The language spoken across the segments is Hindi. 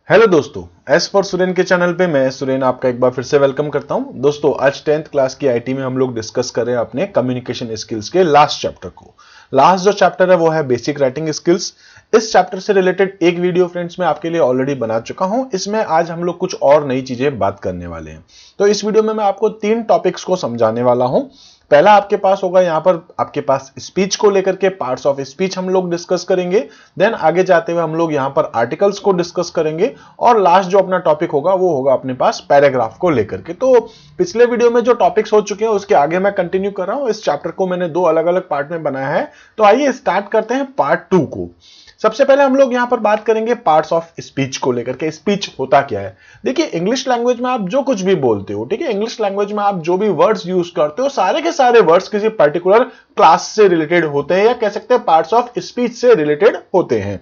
हेलो दोस्तों, एस फॉर सुरेन के चैनल पे मैं सुरेन आपका एक बार फिर से वेलकम करता हूं। दोस्तों आज 10th क्लास की आईटी में हम लोग डिस्कस कर रहे हैं अपने कम्युनिकेशन स्किल्स के लास्ट चैप्टर को। लास्ट जो चैप्टर है वो है बेसिक राइटिंग स्किल्स। इस चैप्टर से रिलेटेड एक वीडियो फ्रेंड्स मैं आपके लिए ऑलरेडी बना चुका हूं। इसमें आज हम लोग कुछ और नई चीजें बात करने वाले हैं। तो इस वीडियो में मैं आपको 3 टॉपिक्स को समझाने वाला हूं। पहला आपके पास होगा यहाँ पर आपके पास स्पीच को लेकर के पार्ट्स ऑफ स्पीच हम लोग डिस्कस करेंगे। देन आगे जाते हुए हम लोग यहाँ पर आर्टिकल्स को डिस्कस करेंगे और लास्ट जो अपना टॉपिक होगा वो होगा अपने पास पैराग्राफ को लेकर के। तो पिछले वीडियो में जो टॉपिक्स हो चुके हैं उसके आगे मैं कंटिन्यू कर रहा हूँ। इस चैप्टर को मैंने 2 अलग अलग पार्ट में बनाया है। तो आइए स्टार्ट करते हैं पार्ट 2 को। सबसे पहले हम लोग यहां पर बात करेंगे पार्ट्स ऑफ स्पीच को लेकर के। स्पीच होता क्या है? देखिए, इंग्लिश लैंग्वेज में आप जो कुछ भी बोलते हो, ठीक है, इंग्लिश लैंग्वेज में आप जो भी वर्ड्स यूज करते हो सारे के सारे वर्ड्स किसी पर्टिकुलर क्लास से रिलेटेड होते हैं या कह सकते हैं पार्ट्स ऑफ स्पीच से रिलेटेड होते हैं।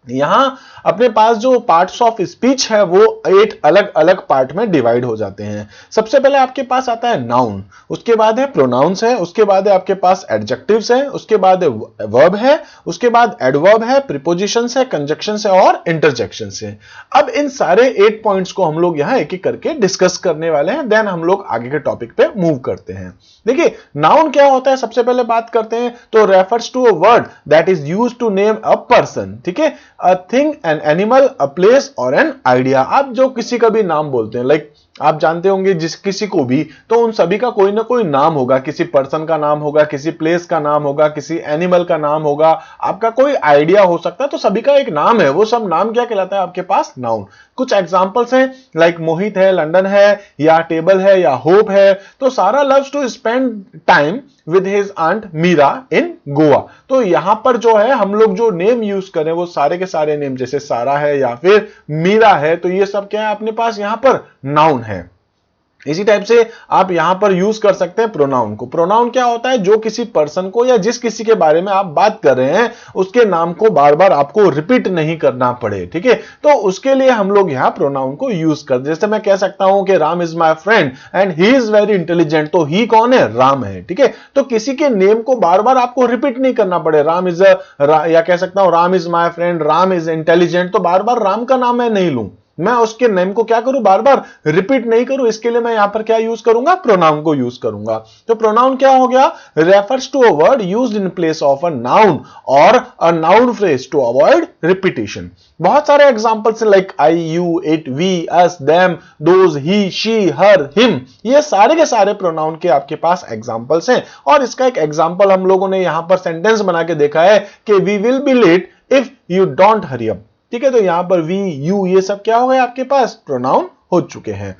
यहां अपने पास जो पार्ट्स ऑफ स्पीच है वो 8 अलग अलग पार्ट में डिवाइड हो जाते हैं। सबसे पहले आपके पास आता है नाउन, उसके बाद है प्रोनाउंस है, उसके बाद है आपके पास एडजेक्टिव्स है, उसके बाद है वर्ब है, उसके बाद एडवर्ब है, प्रीपोजिशंस है, कंजक्शंस है और इंटरजेक्शंस है। अब इन सारे 8 पॉइंट्स को हम लोग यहां एक एक करके डिस्कस करने वाले हैं। देन हम लोग आगे के टॉपिक पे मूव करते हैं। देखिए, नाउन क्या होता है सबसे पहले बात करते हैं। तो refers to a word that is used to name a person, ठीक है, a thing, an animal, a place or an idea। आप जो किसी का भी नाम बोलते हैं, लाइक आप जानते होंगे जिस किसी को भी, तो उन सभी का कोई ना कोई नाम होगा। किसी पर्सन का नाम होगा, किसी प्लेस का नाम होगा, किसी एनिमल का नाम होगा, आपका कोई आइडिया हो सकता है। तो सभी का एक नाम है। वो सब नाम क्या कहलाता है आपके पास? नाउन। कुछ एग्जांपल्स हैं, लाइक मोहित है, लंदन है, या टेबल है, या होप है। तो Sara loves to spend time with his aunt Meera in Goa. तो यहां पर जो है हम लोग जो नेम यूज करें वो सारे के सारे नेम, जैसे सारा है या फिर मीरा है, तो ये सब क्या है अपने पास यहां पर? नाउन है। इसी टाइप से आप यहां पर यूज कर सकते हैं प्रोनाउन को। प्रोनाउन क्या होता है? जो किसी पर्सन को या जिस किसी के बारे में आप बात कर रहे हैं उसके नाम को बार बार आपको रिपीट नहीं करना पड़े, ठीक है। तो उसके लिए हम लोग यहां प्रोनाउन को यूज करते हैं। जैसे मैं कह सकता हूं कि Ram is my friend and he is very intelligent. तो ही कौन है? राम है, ठीक है। तो किसी के नेम को बार बार आपको रिपीट नहीं करना पड़े। राम इज या कह सकता हूं Ram is my friend, Ram is intelligent. तो बार बार राम का नाम मैं नहीं लूं, मैं उसके नेम को क्या करूं? बार बार रिपीट नहीं करूं। इसके लिए मैं यहां पर क्या यूज करूंगा? प्रोनाउन को यूज करूंगा। तो प्रोनाउन क्या हो गया? Refers to a word used in place of a noun और a noun phrase to avoid repetition. बहुत सारे एग्जांपल्स हैं, like I, you, it, we, us, them, those, he, she, her, him. ये सारे के सारे प्रोनाउन के आपके पास एग्जांपल्स हैं। और इसका एक एग्जांपल हम लोगों ने यहां पर सेंटेंस बना के देखा है कि we will be late if you don't hurry up, ठीक है। तो यहां पर वी, यू, ये सब क्या हो गए आपके पास? प्रोनाउन हो चुके हैं।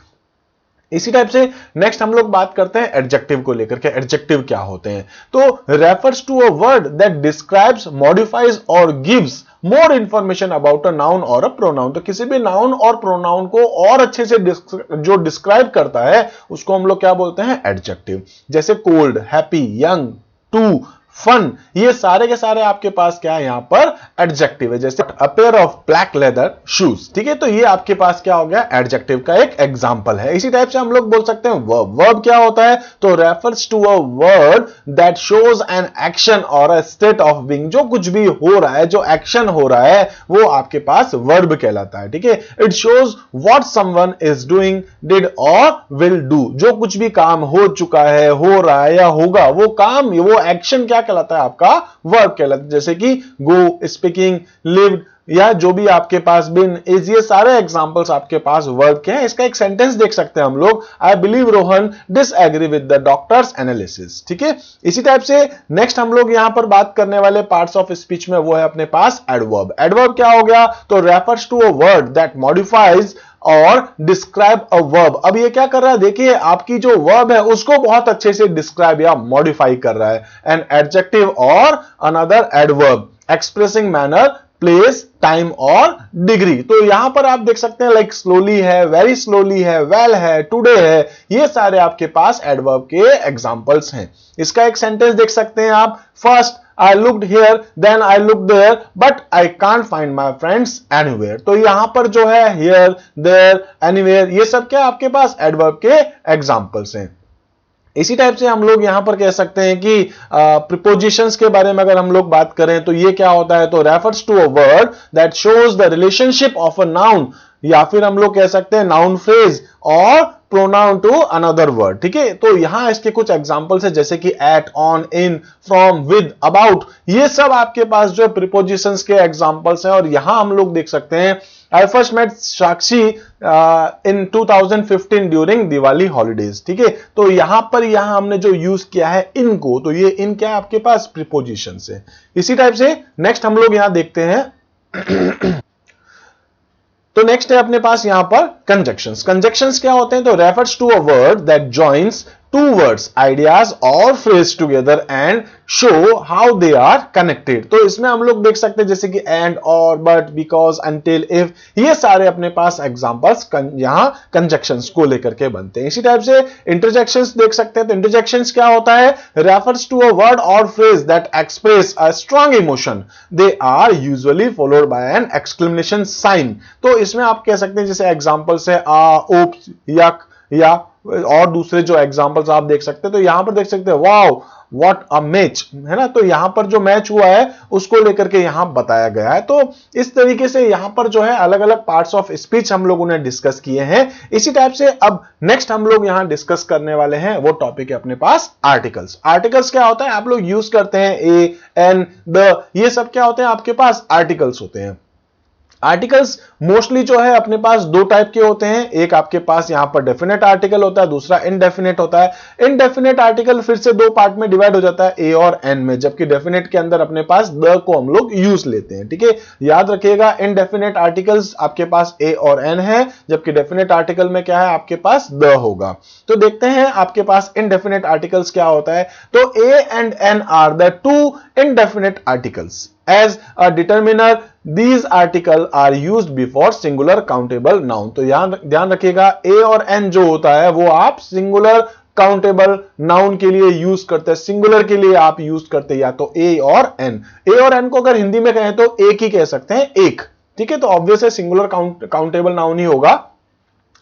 इसी टाइप से नेक्स्ट हम लोग बात करते हैं एडजेक्टिव को लेकर के। एडजेक्टिव क्या होते हैं? तो refers to a word that describes, modifies और gives more information about a noun और अ प्रोनाउन। तो किसी भी नाउन और प्रोनाउन को और अच्छे से जो डिस्क्राइब करता है उसको हम लोग क्या बोलते हैं? एडजेक्टिव। जैसे cold, happy, young, two, fun, ये सारे के सारे आपके पास क्या है यहां पर? एडजेक्टिव है। जैसे a pair of black leather shoes, ठीक है। तो ये आपके पास क्या हो गया? एडजेक्टिव का एक एग्जांपल है। इसी टाइप से हम लोग बोल सकते हैं वर्ब। वर्ब क्या होता है? तो refers to a word that shows an action और अ स्टेट ऑफ बीइंग। जो कुछ भी हो रहा है, जो एक्शन हो रहा है, वो आपके पास वर्ब कहलाता है, ठीक है। It shows what someone is doing, did और विल डू। जो कुछ भी काम हो चुका है, हो रहा है या होगा, वो काम, वो एक्शन क्या कहलाता है? आपका वर्ब कहलाता है। जैसे कि गो, स्पीकिंग, लिव्ड, या जो भी आपके पास बिन, इज, ये सारे एग्जांपल्स आपके पास वर्ब के हैं। इसका एक सेंटेंस देख सकते हैं हम लोग, I believe Rohan disagree with the doctors analysis, ठीक है। इसी टाइप से नेक्स्ट हम लोग यहां पर बात करने वाले पार्ट्स ऑफ स्पीच में वो है अपने पास एडवर्ब। एडवर्ब क्या हो गया? तो refers to a word that modifies और डिस्क्राइब अ वर्ब। अब ये क्या कर रहा है? देखिए, आपकी जो वर्ब है उसको बहुत अच्छे से डिस्क्राइब या मॉडिफाई कर रहा है। एन एडजेक्टिव और another adverb expressing manner, place, time और डिग्री। तो यहां पर आप देख सकते हैं, लाइक स्लोली है, वेरी स्लोली है, वेल है, टुडे है, ये सारे आपके पास एडवर्ब के एग्जांपल्स हैं। इसका एक सेंटेंस देख सकते हैं आप, first I looked here, then I looked there, but I can't find my friends anywhere। तो यहां पर जो है here, there, anywhere, ये सब क्या आपके पास एडवर्ब के एग्जांपल्स हैं। इसी टाइप से हम लोग यहां पर कह सकते हैं कि प्रीपोजिशंस के बारे में अगर हम लोग बात करें तो ये क्या होता है? तो refers to a word that shows the relationship of a noun या फिर हम लोग कह सकते हैं नाउन फ्रेज और प्रोनाउन टू अनदर वर्ड। ठीक है, तो यहां इसके कुछ एग्जांपल्स है जैसे कि at, on, in, from, with, about, ये सब आपके पास जो प्रीपोजिशंस के एग्जांपल्स हैं। और यहां हम लोग देख सकते हैं आई फर्स्ट मेट साक्षी इन 2015 ड्यूरिंग दिवाली हॉलीडेज। ठीक है, तो यहां पर हमने जो यूज किया है इनको, तो ये इन क्या है आपके पास प्रीपोजिशन है। इसी टाइप से नेक्स्ट हम लोग यहां देखते हैं तो नेक्स्ट है अपने पास यहां पर कंजक्शंस। कंजक्शंस क्या होते हैं? तो refers to a word that joins two words, ideas और phrase together and show how they are connected. तो इसमें हम लोग देख सकते हैं जैसे कि एंड, और, बट, बिकॉज, अंटिल, इफ, ये सारे अपने पास एग्जांपल्स यहां कंजक्शंस को लेकर के बनते हैं। इसी टाइप से इंटरजेक्शंस देख सकते हैं। तो इंटरजेक्शंस क्या होता है? रेफर्स टू अ वर्ड और phrase that express a strong emotion, they are usually followed by an exclamation sign. तो इसमें आप कह सकते हैं जैसे एग्जांपल्स है ओप्स, यक, या और दूसरे जो एग्जांपल्स आप देख सकते हैं। तो यहां पर देख सकते हैं वाओ व्हाट अ मैच, है ना। तो यहां पर जो मैच हुआ है उसको लेकर के यहां बताया गया है। तो इस तरीके से यहां पर जो है अलग अलग पार्ट्स ऑफ स्पीच हम लोगों ने डिस्कस किए हैं। इसी टाइप से अब नेक्स्ट हम लोग यहां डिस्कस करने वाले हैं वो टॉपिक है अपने पास आर्टिकल्स। आर्टिकल्स क्या होता है? आप लोग यूज करते हैं ए, एन, द, ये सब क्या होते हैं आपके पास? आर्टिकल्स होते हैं। आर्टिकल्स मोस्टली जो है अपने पास दो टाइप के होते हैं। एक आपके पास यहां पर डेफिनेट आर्टिकल होता है, दूसरा इनडेफिनेट होता है। इनडेफिनेट आर्टिकल फिर से दो पार्ट में डिवाइड हो जाता है, ए और एन में, जबकि डेफिनेट के अंदर अपने पास द को हम लोग यूज लेते हैं। ठीक है, याद रखिएगा इनडेफिनेट आर्टिकल्स आपके पास ए और एन है, जबकि डेफिनेट आर्टिकल में क्या है आपके पास? द होगा। तो देखते हैं आपके पास इनडेफिनेट आर्टिकल्स क्या होता है। तो a and an are the two indefinite articles as a determiner, these article are used before singular countable noun। तो ध्यान रखिएगा ए और एन जो होता है वो आप सिंगुलर काउंटेबल नाउन के लिए यूज करते हैं, सिंगुलर के लिए आप यूज करते हैं या तो ए और एन। ए और एन को अगर हिंदी में कहें तो एक ही कह सकते हैं, एक। ठीक है, तो ऑब्वियस है सिंगुलर काउंटेबल नाउन ही होगा।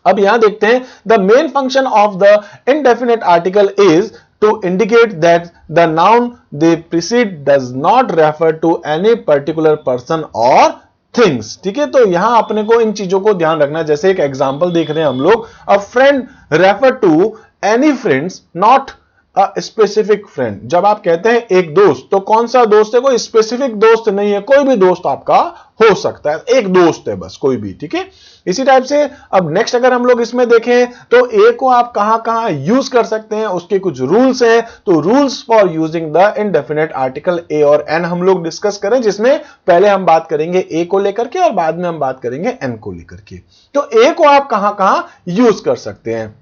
अब यहां देखते हैं the main function of the indefinite article is to indicate that the noun they precede does not refer to any particular person or things। ठीक है, तो यहां अपने को इन चीजों को ध्यान रखना है। जैसे एक एग्जांपल देख रहे हैं हम लोग, a friend refer to any friends not a specific friend. जब आप कहते हैं एक दोस्त, तो कौन सा दोस्त है? कोई स्पेसिफिक दोस्त नहीं है, कोई भी दोस्त आपका हो सकता है, एक दोस्त है बस, कोई भी। ठीक है, इसी टाइप से अब नेक्स्ट अगर हम लोग इसमें देखें तो ए को आप कहां कहां यूज कर सकते हैं, उसके कुछ रूल्स हैं। तो rules for using the indefinite article a और एन हम लोग डिस्कस करें, जिसमें पहले हम बात करेंगे ए को लेकर के और बाद में हम बात करेंगे एन को लेकर के। तो ए को आप कहां कहां यूज कर सकते हैं?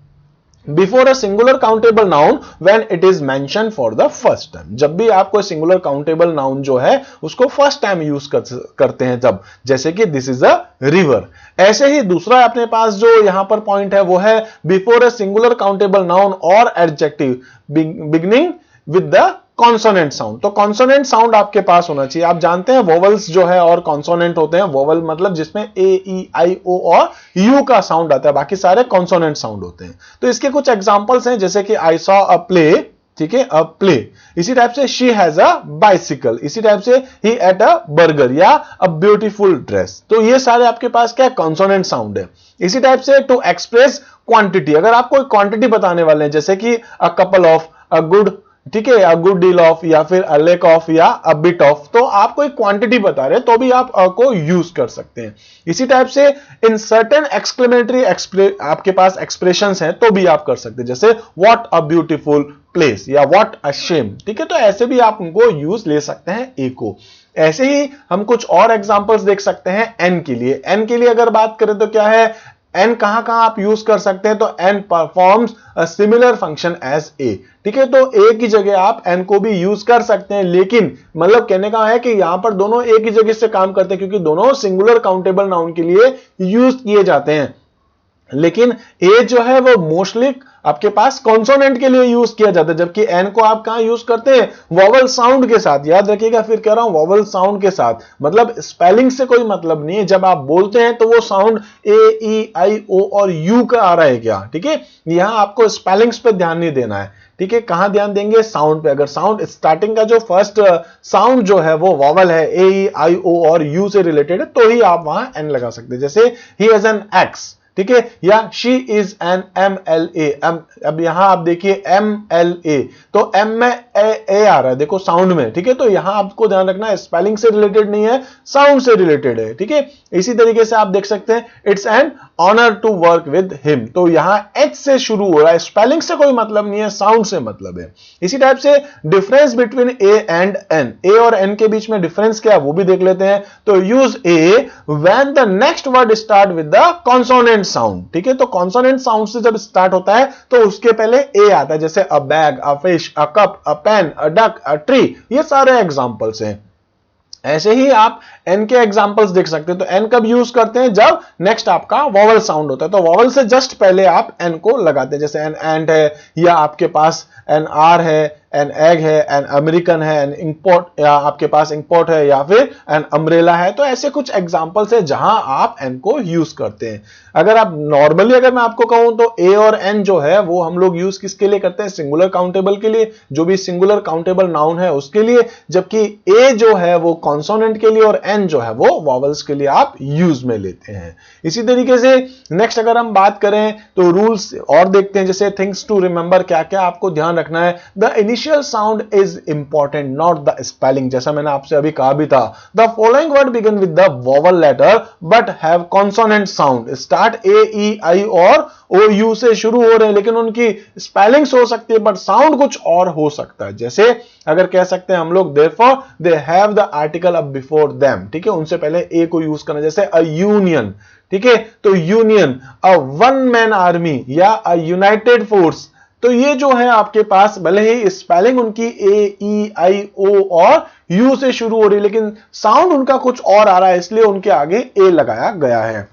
Before a singular countable noun when it is mention for the first time. जब भी आप कोई सिंगुलर काउंटेबल नाउन जो है उसको फर्स्ट टाइम यूज करते हैं तब, जैसे कि दिस इज अ रिवर। ऐसे ही दूसरा अपने पास जो यहां पर पॉइंट है वो है before a singular countable noun और adjective beginning with the consonant sound. तो कॉन्सोनेंट साउंड आपके पास होना चाहिए। आप जानते हैं वोवल्स जो है और कॉन्सोनेंट होते हैं। वोवल मतलब जिसमें ए, ई, आई, ओ और यू का साउंड आता है, बाकी सारे कॉन्सोनेंट साउंड होते हैं। तो इसके कुछ एग्जांपल्स हैं जैसे कि आई सॉ अ प्ले, ठीक है, अ प्ले। इसी टाइप से शी हैज अ बाइसिकल, इसी टाइप से ही एट अ बर्गर या अ ब्यूटीफुल ड्रेस। तो ये सारे आपके पास क्या कॉन्सोनेंट साउंड है। इसी टाइप से टू एक्सप्रेस क्वांटिटी, अगर आप कोई क्वांटिटी बताने वाले हैं जैसे कि a couple of, a good, ठीक है, अ गुड डील ऑफ, या फिर अ लेक ऑफ, या अ बिट ऑफ, तो आप कोई क्वांटिटी बता रहे हैं तो भी आप को यूज कर सकते हैं। इसी टाइप से इन सर्टेन एक्सक्लेमेटरी आपके पास एक्सप्रेशंस हैं तो भी आप कर सकते हैं, जैसे व्हाट अ ब्यूटीफुल प्लेस या व्हाट अ शेम। ठीक है, तो ऐसे भी आप उनको यूज ले सकते हैं ए को। ऐसे ही हम कुछ और एग्जांपल्स देख सकते हैं एन के लिए। एन के लिए अगर बात करें तो क्या है, एन कहां कहां आप यूज कर सकते हैं? तो an performs a similar function as a. ठीक है, तो ए की जगह आप एन को भी यूज कर सकते हैं, लेकिन मतलब कहने का है कि यहां पर दोनों एक ही जगह से काम करते हैं क्योंकि दोनों सिंगुलर काउंटेबल नाउन के लिए यूज किए जाते हैं। लेकिन ए जो है वो मोस्टली आपके पास कॉन्सोनेंट के लिए यूज किया जाता है, जबकि एन को आप कहां यूज करते हैं? वोवल साउंड के साथ। याद रखिएगा, फिर कह रहा हूं वोवल साउंड के साथ, मतलब स्पेलिंग से कोई मतलब नहीं है। जब आप बोलते हैं तो वो साउंड ए, ई, आई, ओ और यू का आ रहा है क्या? ठीक है, यहां आपको स्पेलिंग्स पे ध्यान नहीं देना है। ठीक ठीक है, कहां ध्यान देंगे, साउंड पे। अगर साउंड स्टार्टिंग का जो फर्स्ट साउंड जो है वो वॉवल है, ए ई आई ओ और यू से रिलेटेड है, तो ही आप वहां एन लगा सकते हैं। जैसे ही हैज एन एक्स, ठीक है, या she is an M L A. अब यहां आप देखिए एम एल ए, तो एम में ए आ रहा है, देखो साउंड में, ठीक है। तो यहां आपको ध्यान रखना है स्पेलिंग से रिलेटेड नहीं है, साउंड से रिलेटेड है, ठीक है। इसी तरीके से आप देख सकते हैं it's an honour to work with him, तो यहां एच से शुरू हो रहा है, स्पेलिंग से कोई मतलब नहीं है, साउंड से मतलब है। इसी टाइप से difference between a and an, a और एन के बीच में डिफरेंस क्या है वो भी देख लेते हैं। तो use A when the next word start with the consonant sound, ठीक है। तो कॉन्सोनेंट साउंड से जब स्टार्ट होता है तो उसके पहले ए आता है, जैसे a bag, a fish, a cup, a pen, a duck, a tree, ये सारे एग्जांपल्स हैं। ऐसे ही आप एन के एग्जांपल्स देख सकते हैं। तो एन कब यूज करते हैं, जब नेक्स्ट आपका वॉवल साउंड होता है, तो वॉवल से जस्ट पहले आप एन को लगाते हैं। जैसे एन एंट है, या आपके पास एन आर है, एन एग है, एन अमेरिकन है, एन इंपोर्ट, या आपके पास इंपोर्ट है, या फिर एन अम्ब्रेला है। तो ऐसे कुछ एग्जांपल्स है जहां आप एन को यूज करते हैं। अगर आप नॉर्मली अगर मैं आपको कहूं तो ए और एन जो है वो हम लोग यूज किसके लिए करते हैं, सिंगुलर काउंटेबल के लिए, जो भी सिंगुलर काउंटेबल नाउन है उसके लिए, जबकि ए जो है वो कॉन्सोनेंट के लिए और एन जो है वो वॉवल्स के लिए आप यूज में लेते हैं। इसी तरीके से नेक्स्ट अगर हम बात करें तो रूल्स और देखते हैं, जैसे थिंग्स टू रिमेंबर, क्या क्या आपको ध्यान रखना है। The initial sound is important, not the spelling. जैसा मैंने आपसे अभी कहा भी था, the following word begin with the vowel letter but have consonant sound. Start A E I और ओ यू से शुरू हो रहे हैं, लेकिन उनकी स्पेलिंग्स हो सकती है बट साउंड कुछ और हो सकता है। जैसे अगर कह सकते हैं हम लोग therefore they have the article up before them, ठीक है, उनसे पहले ए को यूज करना। जैसे अ यूनियन, ठीक है, तो union, a one man army या अ यूनाइटेड फोर्स। तो ये जो है आपके पास भले ही स्पेलिंग उनकी ए ई आई ओ और यू से शुरू हो रही है, लेकिन साउंड उनका कुछ और आ रहा है, इसलिए उनके आगे ए लगाया गया है।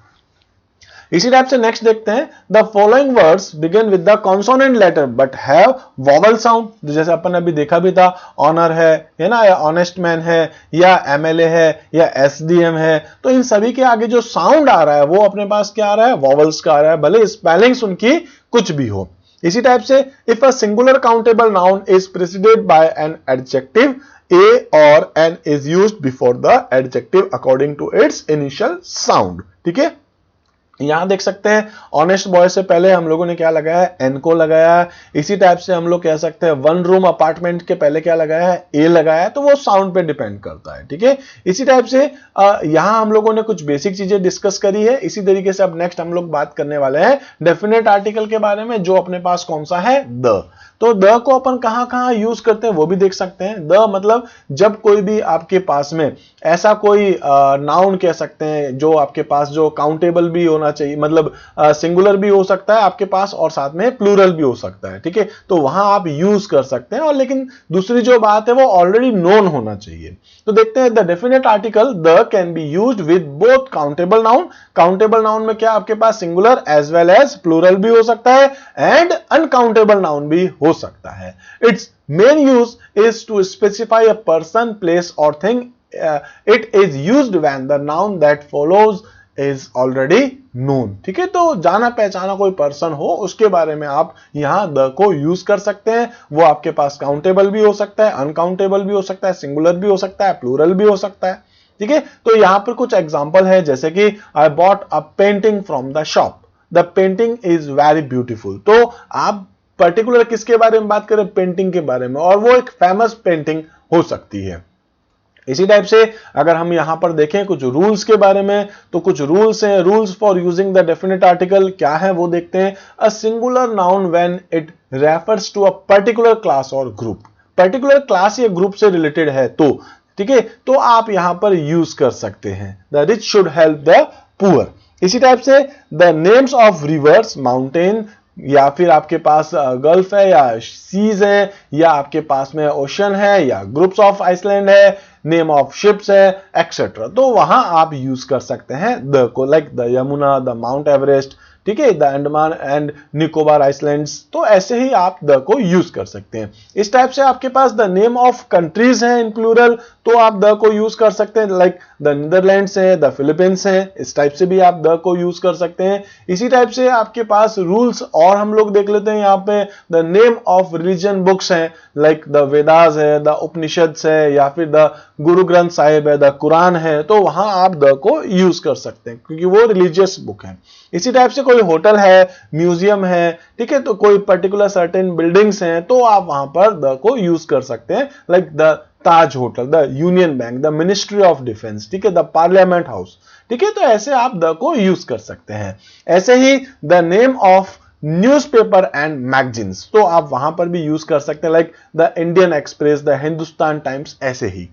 इसी टाइप से नेक्स्ट देखते हैं, the following words begin with the consonant letter but have vowel sound. जैसे अपन अभी देखा भी था, ऑनर है ना, या ऑनेस्ट मैन है, या एमएलए है, या एसडीएम है। तो इन सभी के आगे जो साउंड आ रहा है वो अपने पास क्या आ रहा है, वॉवल्स का आ रहा है, भले स्पेलिंग्स उनकी कुछ भी हो। इसी टाइप से if a singular countable noun is preceded by an adjective, a और an is used before the adjective according to its initial sound, ठीक है। यहां देख सकते हैं ऑनेस्ट बॉय से पहले हम लोगों ने क्या लगाया है, एन को लगाया है। इसी टाइप से हम लोग कह सकते हैं वन रूम अपार्टमेंट के पहले क्या लगाया है, ए लगाया है। तो वो साउंड पे डिपेंड करता है, ठीक है। इसी टाइप से यहां हम लोगों ने कुछ बेसिक चीजें डिस्कस करी है। इसी तरीके से अब नेक्स्ट हम लोग बात करने वाले हैं डेफिनेट आर्टिकल के बारे में, जो अपने पास कौन सा है, द। तो द को अपन कहां कहां यूज करते हैं वो भी देख सकते हैं। द मतलब जब कोई भी आपके पास में ऐसा कोई नाउन कह सकते हैं जो आपके पास जो काउंटेबल भी होना चाहिए, मतलब सिंगुलर भी हो सकता है आपके पास और साथ में प्लूरल भी हो सकता है, ठीक है। तो वहां आप यूज कर सकते हैं, और लेकिन दूसरी जो बात है वो ऑलरेडी नोन होना चाहिए। तो देखते हैं, the definite article the can be used with both countable noun. Countable noun में क्या आपके पास singular as well as plural भी हो सकता है, एंड अनकाउंटेबल नाउन भी हो सकता है। Its main use is to specify a person, place और thing. It is used when the noun that follows is already known, ठीक है। तो जाना पहचाना कोई पर्सन हो उसके बारे में आप यहां द को यूज कर सकते हैं। वो आपके पास काउंटेबल भी हो सकता है, अनकाउंटेबल भी हो सकता है, सिंगुलर भी हो सकता है, प्लूरल भी हो सकता है, ठीक है। तो यहां पर कुछ एग्जांपल है, जैसे कि I bought a painting from the shop, the painting is very beautiful. तो आप पर्टिकुलर किसके बारे में बात करें, पेंटिंग के बारे में, और वो एक फेमस पेंटिंग हो सकती है। इसी टाइप से अगर हम यहां पर देखें कुछ रूल्स के बारे में, तो कुछ रूल्स हैं। Rules for using the definite article क्या है वो देखते हैं। A singular noun when it refers to a particular class और ग्रुप, पर्टिकुलर क्लास या ग्रुप से रिलेटेड है तो, ठीक है, तो आप यहां पर यूज कर सकते हैं। The rich should help the poor. इसी टाइप से the names of reverse, mountain, या फिर आपके पास गल्फ है, या सीज है, या आपके पास में ओशन है, या ग्रुप्स ऑफ आइसलैंड है, नेम ऑफ शिप्स है, एक्सेट्रा। तो वहां आप यूज कर सकते हैं द को, like the Yamuna, the mount Everest, ठीक है, the Andaman and Nicobar islands, तो ऐसे ही आप द को यूज कर सकते हैं। इस टाइप से आपके पास द नेम ऑफ कंट्रीज हैं इन प्लूरल, तो आप द को यूज कर सकते हैं, लाइक द नीदरलैंड्स है, द फिलीपींस है, इस टाइप से भी आप द को यूज कर सकते हैं। इसी टाइप से आपके पास रूल्स और हम लोग देख लेते हैं, यहाँ पे the name of religion books हैं, लाइक द वेदास है, द उपनिषद्स है, या फिर द गुरु ग्रंथ साहिब है, द कुरान है, तो वहां आप द को यूज कर सकते हैं क्योंकि वो रिलीजियस बुक है। इसी टाइप से कोई होटल है, म्यूजियम है, ठीक है, तो कोई पर्टिकुलर सर्टेन बिल्डिंग्स हैं, तो आप वहां पर द को यूज कर सकते हैं, like the Taj hotel, the union bank, the ministry of defence, ठीक है, द पार्लियामेंट हाउस, ठीक है, तो ऐसे आप द को यूज कर सकते हैं। ऐसे ही the name of newspaper and magazines, तो आप वहां पर भी यूज कर सकते हैं, like the Indian Express, the Hindustan Times, ऐसे ही।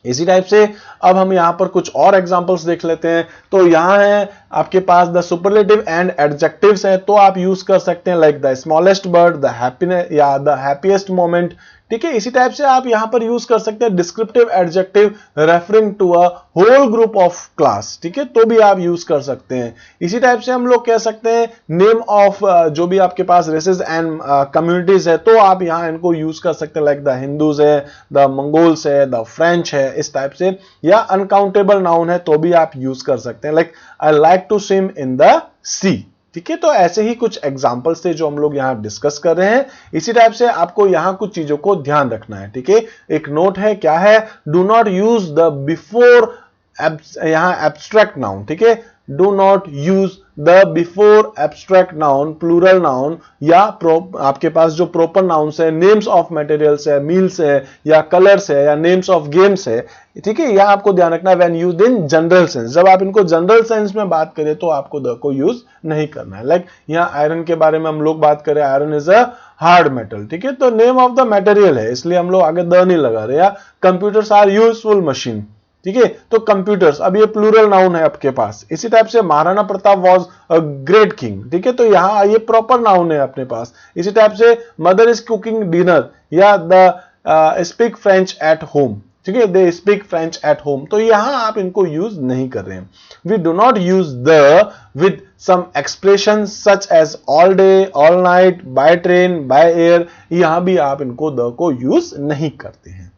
इसी टाइप से अब हम यहां पर कुछ और एग्जांपल्स देख लेते हैं, तो यहां है आपके पास द सुपरलेटिव एंड एडजेक्टिव्स है, तो आप यूज कर सकते हैं, like the smallest bird, the happiness या द हैप्पीएस्ट मोमेंट, ठीक है। इसी टाइप से आप यहां पर यूज कर सकते हैं descriptive adjective referring to a whole group of class, ठीक है, तो भी आप यूज कर सकते हैं। इसी टाइप से हम लोग कह सकते हैं नेम ऑफ जो भी आपके पास रेसेस एंड कम्युनिटीज है, तो आप यहां इनको यूज कर सकते हैं, लाइक द हिंदूज है, द मंगोल्स है, द फ्रेंच है, इस टाइप से। या अनकाउंटेबल नाउन है तो भी आप यूज कर सकते हैं, like I like to swim in the sea, ठीक है। तो ऐसे ही कुछ एग्जांपल्स थे जो हम लोग यहां डिस्कस कर रहे हैं। इसी टाइप से आपको यहां कुछ चीजों को ध्यान रखना है, ठीक है। एक नोट है, क्या है, do not use the before यहां एब्स्ट्रैक्ट नाउन, ठीक है, do not use the before abstract noun, plural noun, या आपके पास जो प्रॉपर नाउन्स है, नेम्स ऑफ मटेरियल्स है, मील्स है, या कलर्स है, या नेम्स ऑफ गेम्स है, ठीक है। यह आपको ध्यान रखना है when used in general sense, जब आप इनको जनरल सेंस में बात करें तो आपको द को यूज नहीं करना है। लाइक यहां आयरन के बारे में हम लोग बात करें, iron is a hard metal, ठीक है, तो नेम ऑफ द मटेरियल है, इसलिए हम लोग आगे द नहीं लगा रहे। या कंप्यूटर्स आर यूजफुल मशीन, ठीक है, तो कंप्यूटर्स, अब ये प्लूरल नाउन है आपके पास। इसी टाइप से Maharana Pratap was a great king, ठीक है, तो यहां ये प्रॉपर नाउन है अपने पास। इसी टाइप से मदर इज कुकिंग डिनर, या they speak French at home, ठीक है, they speak French at home, तो यहां आप इनको यूज नहीं कर रहे हैं। We do not use the with some expression such as all day, all night, by train, by air, यहां भी आप इनको द को यूज नहीं करते हैं।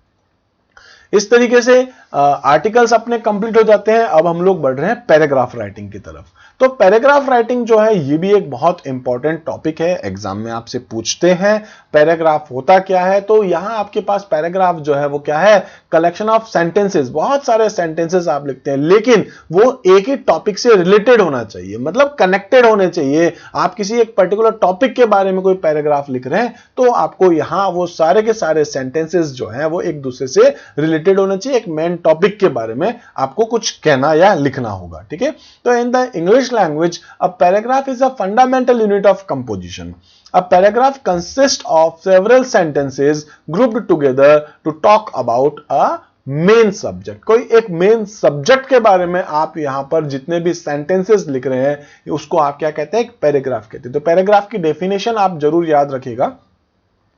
इस तरीके से आर्टिकल्स अपने कंप्लीट हो जाते हैं। अब हम लोग बढ़ रहे हैं पैराग्राफ राइटिंग की तरफ। तो पैराग्राफ राइटिंग जो है ये भी एक बहुत इंपॉर्टेंट टॉपिक है, एग्जाम में आपसे पूछते हैं पैराग्राफ होता क्या है। तो यहां आपके पास पैराग्राफ जो है वो क्या है, कलेक्शन ऑफ सेंटेंसेस, बहुत सारे सेंटेंसेस आप लिखते हैं, लेकिन वो एक ही टॉपिक से रिलेटेड होना चाहिए, मतलब कनेक्टेड होने चाहिए। आप किसी एक पर्टिकुलर टॉपिक के बारे में कोई पैराग्राफ लिख रहे हैं तो आपको यहां वो सारे के सारे सेंटेंसेस जो है वो एक दूसरे से रिलेटेड होने चाहिए, एक मेन टॉपिक के बारे में आपको कुछ कहना या लिखना होगा, ठीक है। तो in the English language a paragraph is a fundamental unit of composition. A paragraph consists of several sentences grouped together to talk about a main subject. कोई एक मेन सब्जेक्ट के बारे में आप यहां पर जितने भी सेंटेंसेस लिख रहे हैं उसको आप क्या कहते हैं, एक पैराग्राफ कहते हैं। तो पैराग्राफ की डेफिनेशन आप जरूर याद रखिएगा।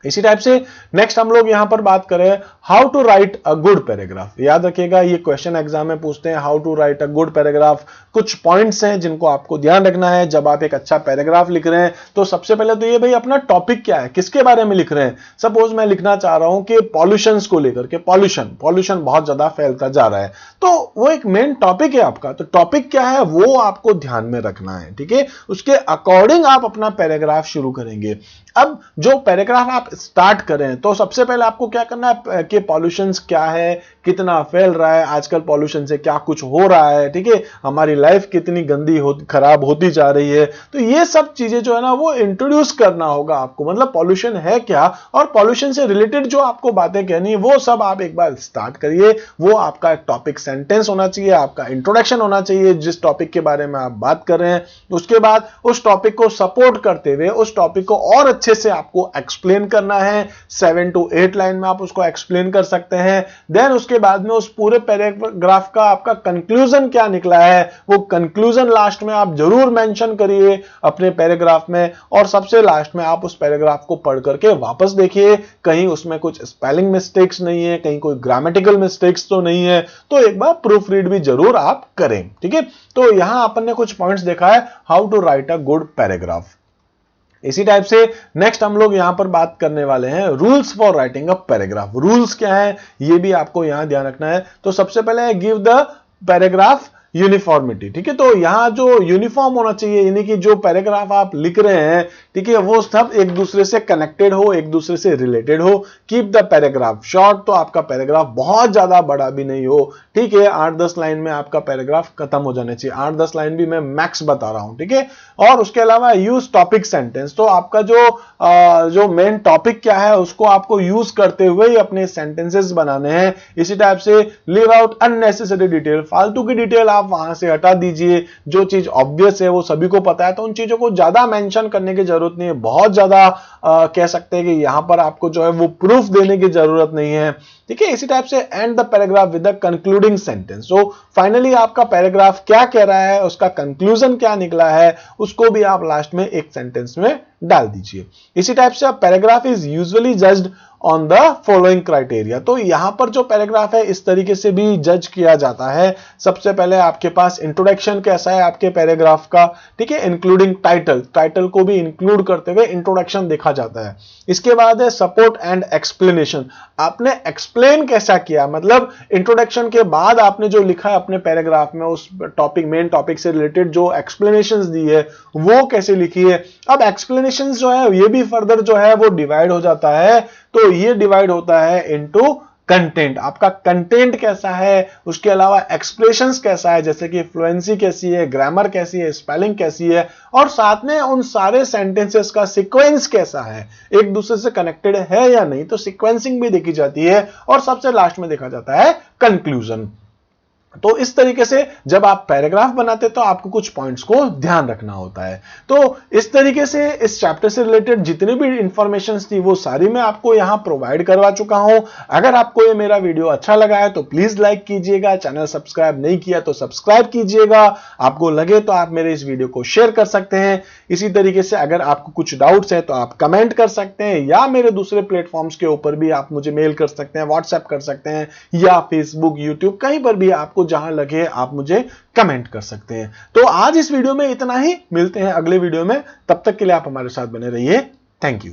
इसी टाइप से नेक्स्ट हम लोग यहां पर बात करें how to write a good paragraph. याद रखिएगा ये क्वेश्चन एग्जाम में पूछते हैं, how to write a good paragraph. कुछ पॉइंट्स हैं जिनको आपको ध्यान रखना है जब आप एक अच्छा पैराग्राफ लिख रहे हैं। तो सबसे पहले तो ये भाई अपना टॉपिक क्या है, किसके बारे में लिख रहे हैं। सपोज मैं लिखना चाह रहा हूं कि पॉल्यूशन को लेकर के, पॉल्यूशन बहुत ज्यादा फैलता जा रहा है, तो वो एक मेन टॉपिक है आपका। तो टॉपिक क्या है वो आपको ध्यान में रखना है, ठीक है, उसके अकॉर्डिंग आप अपना पैराग्राफ शुरू करेंगे। अब जो पैराग्राफ आप स्टार्ट करें तो सबसे पहले आपको क्या करना है कि पॉल्यूशन क्या है, कितना फैल रहा है, आजकल पॉल्यूशन से क्या कुछ हो रहा है, ठीक है, हमारी लाइफ कितनी गंदी खराब होती जा रही है। तो ये सब चीजें जो है ना वो इंट्रोड्यूस करना होगा आपको, मतलब पॉल्यूशन है क्या और पॉल्यूशन से रिलेटेड जो आपको बातें कहनी है वो सब आप एक बार स्टार्ट करिए। वो आपका एक टॉपिक सेंटेंस होना चाहिए, आपका इंट्रोडक्शन होना चाहिए जिस टॉपिक के बारे में आप बात कर रहे हैं। उसके बाद उस टॉपिक को सपोर्ट करते हुए उस टॉपिक को और अच्छे से आपको एक्सप्लेन करना है। 7 to 8 लाइन में आप उसको एक्सप्लेन कर सकते हैं। देन उसके उसके बाद में उस पूरे पैराग्राफ का आपका कंक्लूजन क्या निकला है, वो कंक्लूजन लास्ट में आप जरूर मेंशन करिए अपने पैराग्राफ में, और सबसे लास्ट में आप उस पैराग्राफ को पढ़ करके वापस देखिए कहीं उसमें कुछ स्पेलिंग मिस्टेक्स नहीं है, कहीं कोई ग्रामेटिकल मिस्टेक्स तो नहीं है, तो एक बार प्रूफ रीड भी जरूर आप करें। ठीक है, तो यहां अपन ने कुछ पॉइंट्स देखा है how to write a good paragraph. इसी टाइप से नेक्स्ट हम लोग यहां पर बात करने वाले हैं rules for writing a paragraph. Rules क्या है ये भी आपको यहां ध्यान रखना है। तो सबसे पहले है गिव द पैराग्राफ यूनिफॉर्मिटी। ठीक है, तो यहां जो यूनिफॉर्म होना चाहिए, यानी कि जो पैराग्राफ आप लिख रहे हैं, ठीक है, वो सब एक दूसरे से कनेक्टेड हो, एक दूसरे से रिलेटेड हो। कीप द पैराग्राफ शॉर्ट, तो आपका पैराग्राफ बहुत ज्यादा बड़ा भी नहीं हो। ठीक है, 8-10 लाइन में आपका पैराग्राफ खत्म हो जाना चाहिए। 8-10 लाइन भी मैं मैक्स बता रहा हूं। ठीक है, और उसके अलावा यूज टॉपिक सेंटेंस, तो आपका जो मेन टॉपिक क्या है उसको आपको यूज करते हुए ही अपने सेंटेंसेस बनाने हैं। इसी टाइप से लीव आउट अननेसेसरी डिटेल, फालतू की डिटेल आप वहां से हटा दीजिए। जो चीज ऑब्वियस है वो सभी को पता है, तो उन चीजों को ज्यादा मेंशन करने की जरूरत नहीं है। बहुत ज्यादा कह सकते हैं कि यहां पर आपको जो है वो प्रूफ देने की जरूरत नहीं है। ठीक है, इसी टाइप से and the paragraph with the concluding sentence. So finally आपका पैराग्राफ क्या कह रहा है, उसका कंक्लूजन क्या निकला है, उसको भी आप लास्ट में एक सेंटेंस में डाल दीजिए। इसी टाइप से paragraph is usually judged on the following criteria. तो यहां पर जो पैराग्राफ है इस तरीके से भी जज किया जाता है। सबसे पहले आपके पास इंट्रोडक्शन कैसा है आपके पैराग्राफ का, ठीक है, इंक्लूडिंग टाइटल, टाइटल को भी इंक्लूड करते हुए इंट्रोडक्शन देखा जाता है। इसके बाद है सपोर्ट एंड एक्सप्लेनेशन, आपने एक्सप्लेन कैसा किया, मतलब इंट्रोडक्शन के बाद आपने जो लिखा है अपने पैराग्राफ में, उस टॉपिक, मेन टॉपिक से रिलेटेड जो एक्सप्लेनेशंस दी है वो कैसे लिखी है। अब एक्सप्लेनेशंस जो है ये भी फर्दर जो है वो डिवाइड हो जाता है। तो ये डिवाइड होता है इनटू कंटेंट, आपका कंटेंट कैसा है, उसके अलावा एक्सप्रेशंस कैसा है, जैसे कि फ्लुएंसी कैसी है, ग्रामर कैसी है, स्पेलिंग कैसी है, और साथ में उन सारे सेंटेंसेस का सीक्वेंस कैसा है, एक दूसरे से कनेक्टेड है या नहीं, तो सीक्वेंसिंग भी देखी जाती है। और सबसे लास्ट में देखा जाता है कंक्लूजन। तो इस तरीके से जब आप पैराग्राफ बनाते तो आपको कुछ पॉइंट्स को ध्यान रखना होता है। तो इस तरीके से इस चैप्टर से रिलेटेड जितनी भी इंफॉर्मेशंस थी वो सारी मैं आपको यहां प्रोवाइड करवा चुका हूं। अगर आपको ये मेरा वीडियो अच्छा लगा है तो प्लीज लाइक कीजिएगा, चैनल सब्सक्राइब नहीं किया तो सब्सक्राइब कीजिएगा, आपको लगे तो आप मेरे इस वीडियो को शेयर कर सकते हैं। इसी तरीके से अगर आपको कुछ डाउट्स है तो आप कमेंट कर सकते हैं, या मेरे दूसरे प्लेटफॉर्म्स के ऊपर भी आप मुझे मेल कर सकते हैं, व्हाट्सएप कर सकते हैं, या फेसबुक, यूट्यूब, कहीं पर भी आपको जहां लगे आप मुझे कमेंट कर सकते हैं। तो आज इस वीडियो में इतना ही, मिलते हैं अगले वीडियो में, तब तक के लिए आप हमारे साथ बने रहिए। Thank you.